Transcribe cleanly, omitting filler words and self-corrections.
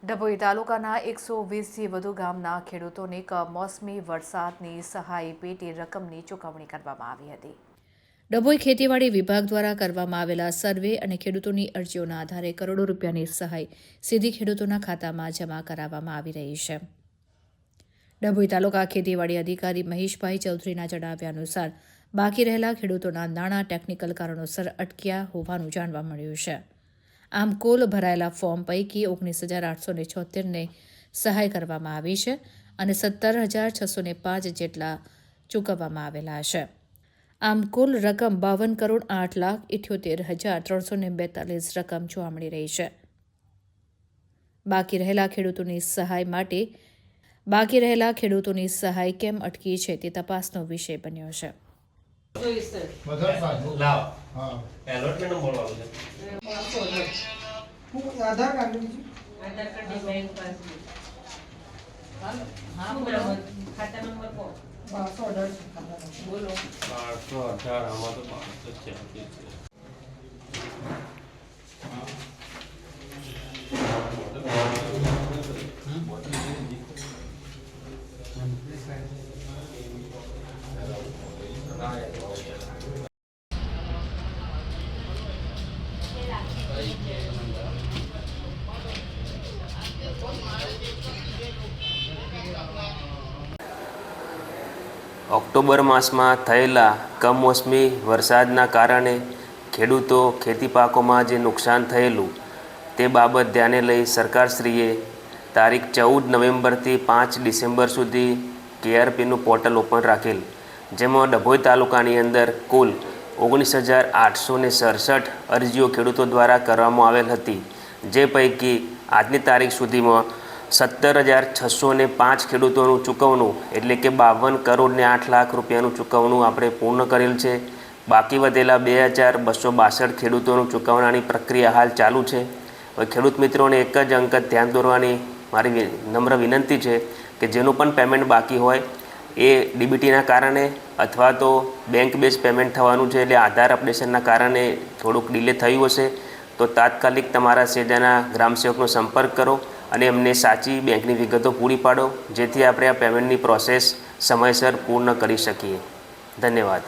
ડભોઈ તાલુકાના 120થી વધુ ગામના ખેડૂતોને કમોસમી વરસાદની સહાય પેટે રકમની ચૂકવણી કરવામાં આવી હતી। ડભોઈ ખેતીવાડી વિભાગ દ્વારા કરવામાં આવેલા સર્વે અને ખેડૂતોની અરજીઓના આધારે કરોડો રૂપિયાની સહાય સીધી ખેડૂતોના ખાતામાં જમા કરાવવામાં આવી રહી છે। ડભોઈ તાલુકા ખેતીવાડી અધિકારી મહેશભાઈ ચૌધરીના જણાવ્યા અનુસાર બાકી રહેલા ખેડૂતોના નાણાં ટેકનિકલ કારણોસર અટક્યા હોવાનું જાણવા મળ્યું છે। આમ કુલ ભરાયેલા ફોર્મ પૈકી 19,876ને સહાય કરવામાં આવી છે અને 17,605 જેટલા ચૂકવવામાં આવેલા છે। આમ કુલ રકમ 52,78,342 રકમ જોવા મળી રહી છે। બાકી રહેલા ખેડૂતોની સહાય કેમ અટકી છે તે તપાસનો વિષય બન્યો છે। आधार कार्ड खाता नंबर को 1218 बोलो 1218 આમાં તો 1286 ઓક્ટોબર માસમાં થયેલા કમોસમી વરસાદના કારણે ખેડૂતો ખેતી પાકોમાં જે નુકસાન થયેલું તે બાબત ધ્યાને લઈ સરકારશ્રીએ તારીખ 14 નવેમ્બરથી 5 ડિસેમ્બર સુધી KRPનું પોર્ટલ ઓપન રાખેલ, જેમાં ડભોઈ તાલુકાની અંદર કુલ 19,867 અરજીઓ ખેડૂતો દ્વારા કરવામાં આવેલ હતી, જે પૈકી આજની તારીખ સુધીમાં 17,605 ખેડૂતોનું ચૂકવણું એટલે કે 52 કરોડ ને 8 લાખ રૂપિયાનું ચૂકવણું આપણે પૂર્ણ કરેલ છે। બાકી વધેલા 2,262 ખેડૂતોનું ચૂકવણાની પ્રક્રિયા હાલ ચાલુ છે। હવે ખેડૂત મિત્રોને એક જ અંક ધ્યાન દોરવાની મારી નમ્ર વિનંતી છે કે જેનું પણ પેમેન્ટ બાકી હોય એ DBTના કારણે અથવા તો બેંક બેઝ પેમેન્ટ થવાનું છે, એટલે આધાર અપડેશનના કારણે થોડુંક ડિલે થયું હશે તો તાત્કાલિક તમારા સેજાના ગ્રામસેવકનો સંપર્ક કરો અને એમને સાચી બેંકની વિગતો પૂરી પાડો, જેથી આપણે આ પેમેન્ટની પ્રોસેસ સમયસર પૂર્ણ કરી શકીએ। ધન્યવાદ।